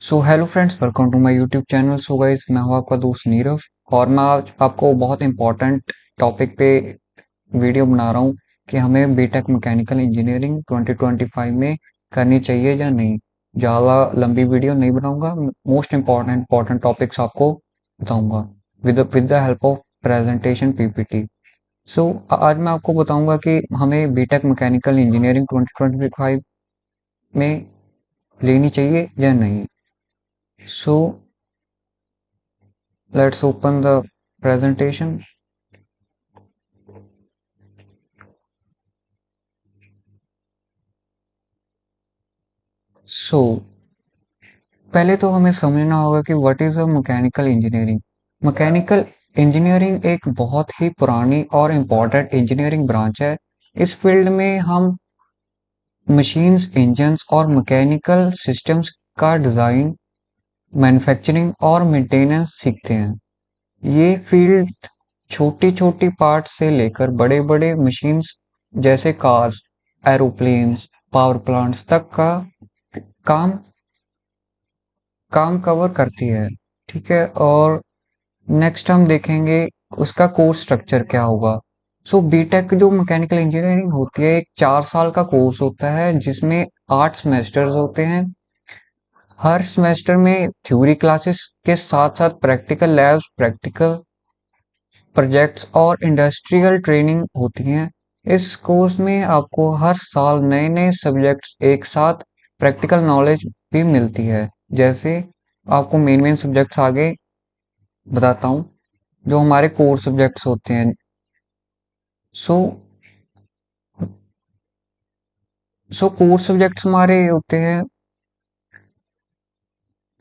So hello friends, welcome to my YouTube channel. So guys, मैं हूं आपका दोस्त नीरव और मैं आज आपको बहुत इंपॉर्टेंट टॉपिक पे वीडियो बना रहा हूं कि हमें बीटेक मैकेनिकल इंजीनियरिंग 2025 में करनी चाहिए या नहीं। ज़्यादा लंबी वीडियो नहीं बनाऊंगा, मोस्ट इंपॉर्टेंट टॉपिक्स आपको बताऊंगा with the help of presentation PPT. So आज मैं आपको बताऊंगा कि हमें बीटेक मैकेनिकल इंजीनियरिंग 2025 में लेनी चाहिए या नहीं। सो let's open the presentation. So पहले तो हमें समझना होगा कि what is a mechanical engineering. Mechanical engineering एक बहुत ही पुरानी और इम्पोर्टेंट इंजीनियरिंग ब्रांच है। इस फील्ड में हम मशीन्स, इंजन्स और मैकेनिकल सिस्टम्स का डिजाइन, मैन्युफैक्चरिंग और मेंटेनेंस सीखते हैं। ये फील्ड छोटी छोटी पार्ट से लेकर बड़े बड़े मशीन्स जैसे कार्स, एरोप्लेन्स, पावर प्लांट्स तक का काम काम कवर करती है। ठीक है, और नेक्स्ट हम देखेंगे उसका कोर्स स्ट्रक्चर क्या होगा। सो बीटेक जो मैकेनिकल इंजीनियरिंग होती है, एक 4 साल का कोर्स होता है जिसमें 8 सेमेस्टर्स होते हैं। हर सेमेस्टर में थ्योरी क्लासेस के साथ साथ प्रैक्टिकल लैब्स, प्रैक्टिकल प्रोजेक्ट्स और इंडस्ट्रियल ट्रेनिंग होती हैं। इस कोर्स में आपको हर साल नए नए सब्जेक्ट्स एक साथ प्रैक्टिकल नॉलेज भी मिलती है। जैसे आपको मेन मेन सब्जेक्ट्स आगे बताता हूँ जो हमारे कोर सब्जेक्ट्स होते हैं। सो सो कोर सब्जेक्ट्स हमारे होते हैं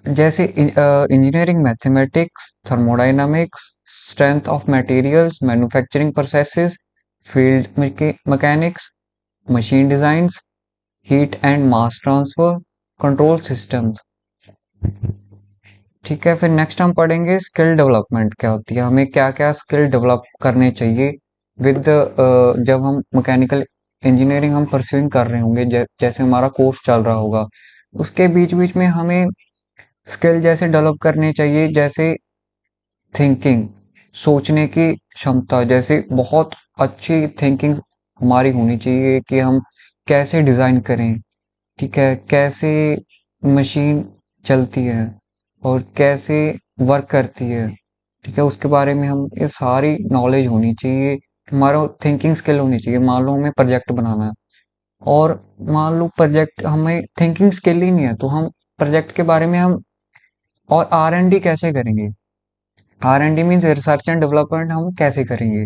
जैसे engineering mathematics, thermodynamics, strength of materials, manufacturing processes, field mechanics, machine designs, heat and mass transfer, control systems. ठीक है, फिर नेक्स्ट हम पढ़ेंगे स्किल डेवलपमेंट क्या होती है, हमें क्या क्या स्किल डेवलप करने चाहिए विद जब हम मैकेनिकल इंजीनियरिंग हम परस्यूइंग कर रहे होंगे, जैसे हमारा कोर्स चल रहा होगा उसके बीच बीच में हमें स्किल जैसे डेवलप करने चाहिए, जैसे थिंकिंग, सोचने की क्षमता। जैसे बहुत अच्छी थिंकिंग हमारी होनी चाहिए कि हम कैसे डिजाइन करें, ठीक है, कैसे मशीन चलती है और कैसे वर्क करती है। ठीक है, उसके बारे में हम ये सारी नॉलेज होनी चाहिए। हमारा थिंकिंग स्किल होनी चाहिए। मान लो हमें प्रोजेक्ट बनाना है और मान लो प्रोजेक्ट हमें थिंकिंग स्किल ही नहीं है, तो हम प्रोजेक्ट के बारे में हम और आर एन डी कैसे करेंगे। R N D means research and development हम कैसे करेंगे।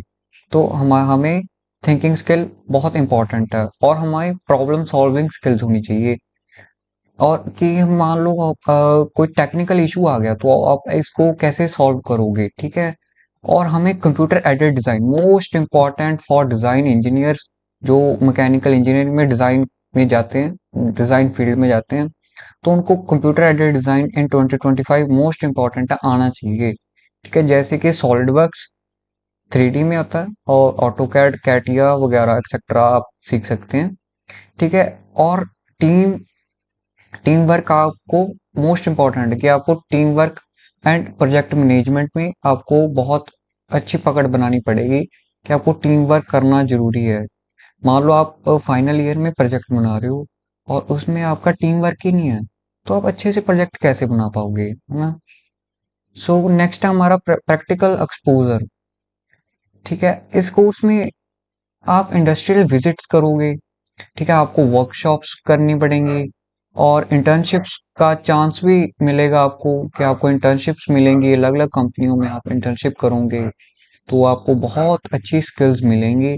तो हमें थिंकिंग स्किल बहुत इंपॉर्टेंट है और हमारी प्रॉब्लम सॉल्विंग स्किल्स होनी चाहिए। और कि हम मान लो कोई टेक्निकल इशू आ गया तो आप इसको कैसे सॉल्व करोगे। ठीक है, और हमें computer aided design most important for design engineers जो मैकेनिकल इंजीनियरिंग में डिजाइन में जाते हैं, डिजाइन फील्ड में जाते हैं, तो उनको कंप्यूटर एडेड डिजाइन इन 2025 मोस्ट इम्पॉर्टेंट आना चाहिए। ठीक है, जैसे कि सॉलिड वर्क्स 3D में होता है और ऑटो कैड, कैटिया वगैरह एक्सेट्रा आप सीख सकते हैं। ठीक है, और टीम टीम वर्क आपको मोस्ट इम्पोर्टेंट है कि आपको team work and project management में आपको बहुत अच्छी पकड़ बनानी पड़ेगी कि आपको टीम वर्क करना जरूरी है। मान लो आप फाइनल ईयर में प्रोजेक्ट बना रहे हो और उसमें आपका टीम वर्क ही नहीं है, तो आप अच्छे से प्रोजेक्ट कैसे बना पाओगे, है ना। सो नेक्स्ट है हमारा प्रैक्टिकल एक्सपोजर। ठीक है, इस कोर्स में आप इंडस्ट्रियल विजिट्स करोगे। ठीक है, आपको वर्कशॉप्स करनी पड़ेंगी और इंटर्नशिप्स का चांस भी मिलेगा आपको कि आपको इंटर्नशिप्स मिलेंगी अलग अलग कंपनियों में, आप इंटर्नशिप करोगे तो आपको बहुत अच्छी स्किल्स मिलेंगी।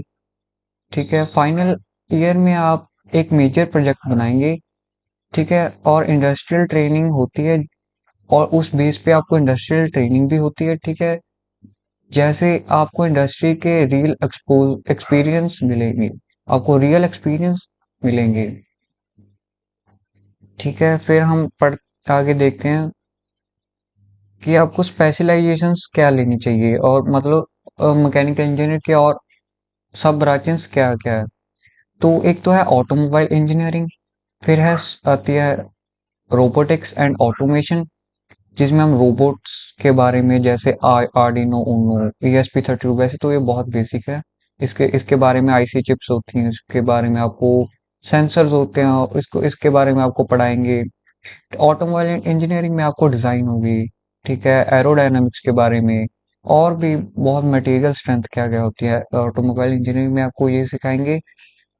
ठीक है, फाइनल ईयर में आप एक मेजर प्रोजेक्ट बनाएंगे। ठीक है, और इंडस्ट्रियल ट्रेनिंग होती है और उस बेस पे आपको इंडस्ट्रियल ट्रेनिंग भी होती है। ठीक है, जैसे आपको इंडस्ट्री के रियल एक्सपीरियंस मिलेंगे, आपको रियल एक्सपीरियंस मिलेंगे। ठीक है, फिर हम पढ़ आगे देखते हैं कि आपको स्पेशलाइजेशंस क्या लेनी चाहिए और मतलब मैकेनिकल इंजीनियर के और सब ब्रांचेस क्या क्या है। तो एक तो है ऑटोमोबाइल इंजीनियरिंग, फिर है आती है रोबोटिक्स एंड ऑटोमेशन, जिसमें हम रोबोट्स के बारे में, जैसे आर्डिनो उनो, ESP32, वैसे तो ये बहुत बेसिक है। इसके इसके बारे में आईसी चिप्स होती हैं, इसके बारे में आपको सेंसर्स होते हैं, और इसको इसके बारे में आपको पढ़ाएंगे। ऑटोमोबाइल इंजीनियरिंग में आपको डिजाइन होगी, ठीक है, एरोडायनामिक्स के बारे में, और भी बहुत मटेरियल स्ट्रेंथ क्या क्या होती है ऑटोमोबाइल इंजीनियरिंग में, आपको ये सिखाएंगे।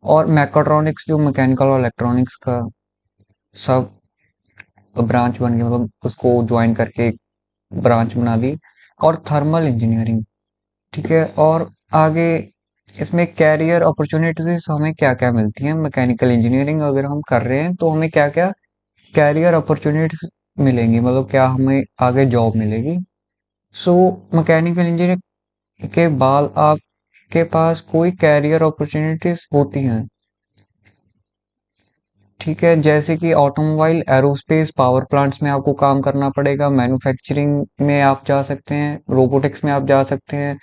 और मैकाट्रॉनिक्स, जो मैकेनिकल और इलेक्ट्रॉनिक्स का सब ब्रांच बन गया, मतलब उसको ज्वाइन करके ब्रांच बना दी। और थर्मल इंजीनियरिंग, ठीक है। और आगे इसमें कैरियर अपॉर्चुनिटीज हमें क्या क्या मिलती हैं, मैकेनिकल इंजीनियरिंग अगर हम कर रहे हैं तो हमें क्या क्या कैरियर अपॉर्चुनिटीज मिलेंगी, मतलब क्या हमें आगे जॉब मिलेगी। सो मैकेनिकल इंजीनियर के बाद आपके पास कोई कैरियर अपॉर्चुनिटीज होती हैं, ठीक है, जैसे कि ऑटोमोबाइल, एरोस्पेस, पावर प्लांट्स में आपको काम करना पड़ेगा, मैन्युफैक्चरिंग में आप जा सकते हैं, रोबोटिक्स में आप जा सकते हैं,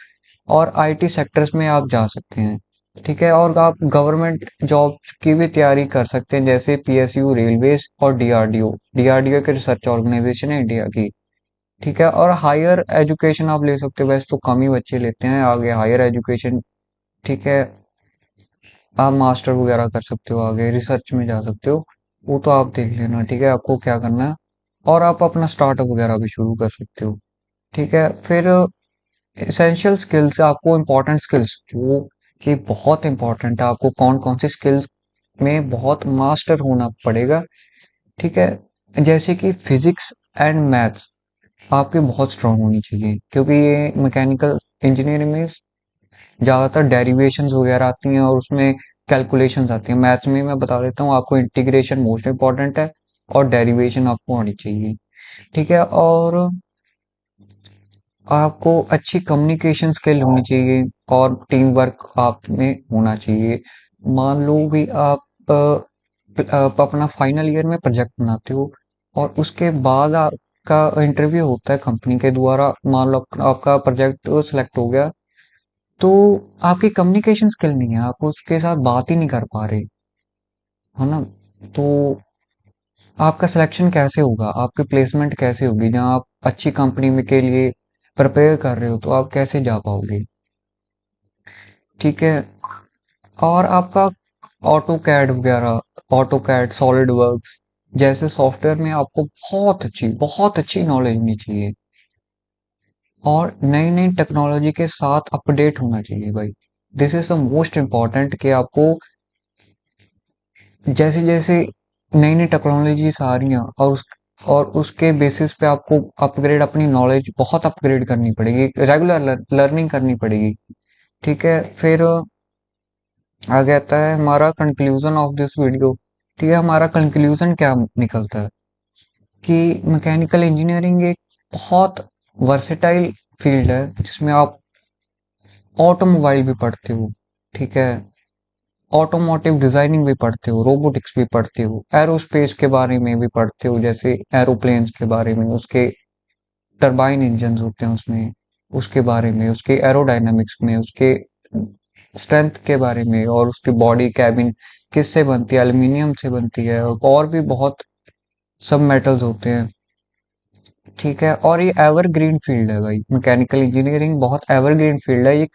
और आईटी सेक्टर्स में आप जा सकते हैं, ठीक है। और आप गवर्नमेंट जॉब की भी तैयारी कर सकते हैं, जैसे पीएसयू, रेलवेज और डीआरडीओ। डीआरडीओ की रिसर्च ऑर्गेनाइजेशन है इंडिया की, ठीक है। और हायर एजुकेशन आप ले सकते हो, वैसे तो कम ही बच्चे लेते हैं आगे हायर एजुकेशन, ठीक है। आप मास्टर वगैरह कर सकते हो, आगे रिसर्च में जा सकते हो, वो तो आप देख लेना, ठीक है, आपको क्या करना है। और आप अपना स्टार्टअप वगैरह भी शुरू कर सकते हो, ठीक है। फिर एसेंशियल स्किल्स, आपको इम्पोर्टेंट स्किल्स जो कि बहुत इंपॉर्टेंट है, आपको कौन कौन सी स्किल्स में बहुत मास्टर होना पड़ेगा, ठीक है। जैसे कि फिजिक्स एंड मैथ्स आपकी बहुत स्ट्रांग होनी चाहिए, क्योंकि ये मैकेनिकल इंजीनियरिंग में ज्यादातर डेरिवेशंस वगैरह आती हैं, और उसमें कैलकुलेशंस आती हैं। मैथ्स में मैं बता देता हूँ आपको, इंटीग्रेशन मोस्ट इंपॉर्टेंट है, और डेरिवेशन आपको आनी चाहिए, ठीक है। और आपको अच्छी कम्युनिकेशन स्किल होनी चाहिए, और टीम वर्क आप में होना चाहिए। मान लो भी आप अपना फाइनल ईयर में प्रोजेक्ट बनाते हो, और उसके बाद आपका इंटरव्यू होता है कंपनी के द्वारा, मान लो आपका प्रोजेक्ट सिलेक्ट हो गया, तो आपकी कम्युनिकेशन स्किल नहीं है, आप उसके साथ बात ही नहीं कर पा रहे, है ना। तो आपका सिलेक्शन कैसे होगा, आपकी प्लेसमेंट कैसे होगी, जहाँ आप अच्छी कंपनी में के लिए प्रिपेयर कर रहे हो, तो आप कैसे जा पाओगे, ठीक है। और आपका ऑटो कैड वगैरह, ऑटो कैड, सॉलिड वर्क्स जैसे सॉफ्टवेयर में आपको बहुत अच्छी नॉलेज होनी चाहिए, और नई नई टेक्नोलॉजी के साथ अपडेट होना चाहिए भाई। This is the most important, कि आपको जैसे जैसे नई नई टेक्नोलॉजीज आ रही हैं, और उसके बेसिस पे आपको अपग्रेड, अपनी नॉलेज बहुत अपग्रेड करनी पड़ेगी, रेगुलर लर्निंग करनी पड़ेगी, ठीक है। फिर आ जाता है हमारा कंक्लूजन ऑफ दिस वीडियो, ठीक है। हमारा कंक्लूजन क्या निकलता है, कि मैकेनिकल इंजीनियरिंग एक बहुत वर्सेटाइल फील्ड है, जिसमें आप ऑटोमोबाइल भी पढ़ते हो, ठीक है, ऑटोमोटिव डिजाइनिंग भी पढ़ते हो, रोबोटिक्स भी पढ़ते हो, एरोस्पेस के बारे में भी पढ़ते हो, जैसे एरोप्लेन्स के बारे में, उसके टरबाइन इंजन होते हैं उसमें, उसके बारे में, उसके एरोडायनामिक्स में, उसके स्ट्रेंथ के बारे में, और उसकी बॉडी कैबिन किससे बनती है, एल्यूमिनियम से बनती है, और भी बहुत सब मेटल्स होते हैं, ठीक है। और ये एवरग्रीन फील्ड है भाई, मैकेनिकल इंजीनियरिंग बहुत एवरग्रीन फील्ड है, ये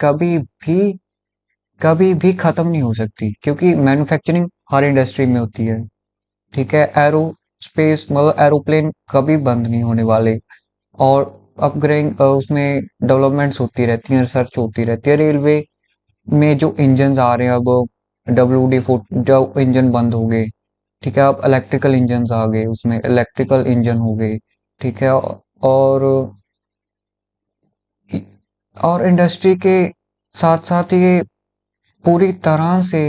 कभी भी खत्म नहीं हो सकती, क्योंकि मैन्युफैक्चरिंग हर इंडस्ट्री में होती है, ठीक है। एरो स्पेस, मतलब एरोप्लेन कभी बंद नहीं होने वाले, और अपग्रेडिंग उसमें डेवलपमेंट्स होती रहती हैं, रिसर्च होती रहती है। रेलवे में जो इंजन आ रहे हैं अब, WD-4 जो इंजन बंद हो गए, ठीक है, अब इलेक्ट्रिकल इंजन आ गए, उसमें इलेक्ट्रिकल इंजन हो गए, ठीक है। और और इंडस्ट्री के साथ साथ ये पूरी तरह से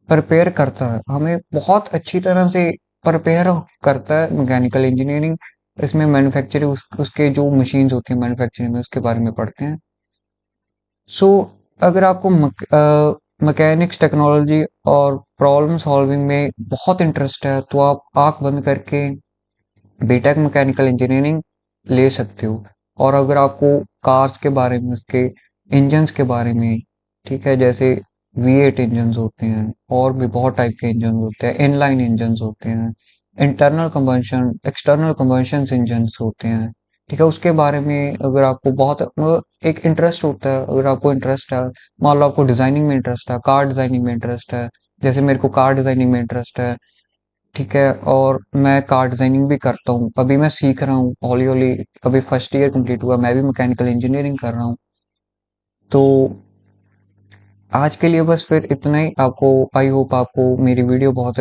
प्रिपेयर करता है, हमें बहुत अच्छी तरह से प्रिपेयर करता है मैकेनिकल इंजीनियरिंग। इसमें मैन्युफैक्चरिंग, उसके जो मशीन्स होती हैं मैन्युफैक्चरिंग में, उसके बारे में पढ़ते हैं। सो अगर आपको मैकेनिक्स, टेक्नोलॉजी और प्रॉब्लम सॉल्विंग में बहुत इंटरेस्ट है, तो आप आंख बंद करके बीटेक मैकेनिकल इंजीनियरिंग ले सकते हो। और अगर आपको कार्स के बारे में, उसके इंजन्स के बारे में, ठीक है, जैसे V8 इंजन्स होते हैं, और भी बहुत टाइप के इंजन होते हैं, इनलाइन इंजन्स होते हैं, internal combustion, external combustion engines होते हैं। ठीक है, उसके बारे में अगर आपको बहुत मतलब एक इंटरेस्ट होता है, अगर आपको इंटरेस्ट है, मान लो आपको डिजाइनिंग में इंटरेस्ट है, कार डिजाइनिंग में इंटरेस्ट है, जैसे मेरे को कार डिजाइनिंग में इंटरेस्ट है। ठीक है, और मैं कार डिजाइनिंग भी करता हूँ, अभी मैं सीख रहा हूँ हौली हौली। अभी फर्स्ट ईयर कंप्लीट हुआ, मैं भी मैकेनिकल इंजीनियरिंग कर रहा हूँ। तो आज के लिए बस फिर इतना ही। आपको, आई होप आपको मेरी वीडियो बहुत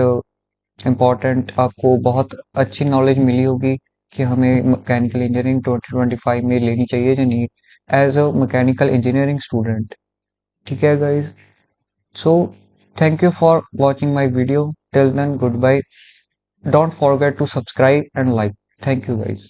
इम्पोर्टेंट, आपको बहुत अच्छी नॉलेज मिली होगी कि हमें मैकेनिकल इंजीनियरिंग 2025 में लेनी चाहिए या नहीं, as a mechanical engineering student. ठीक है guys, so thank you for watching my video. Till then, good bye. Don't forget to subscribe and like. Thank you guys.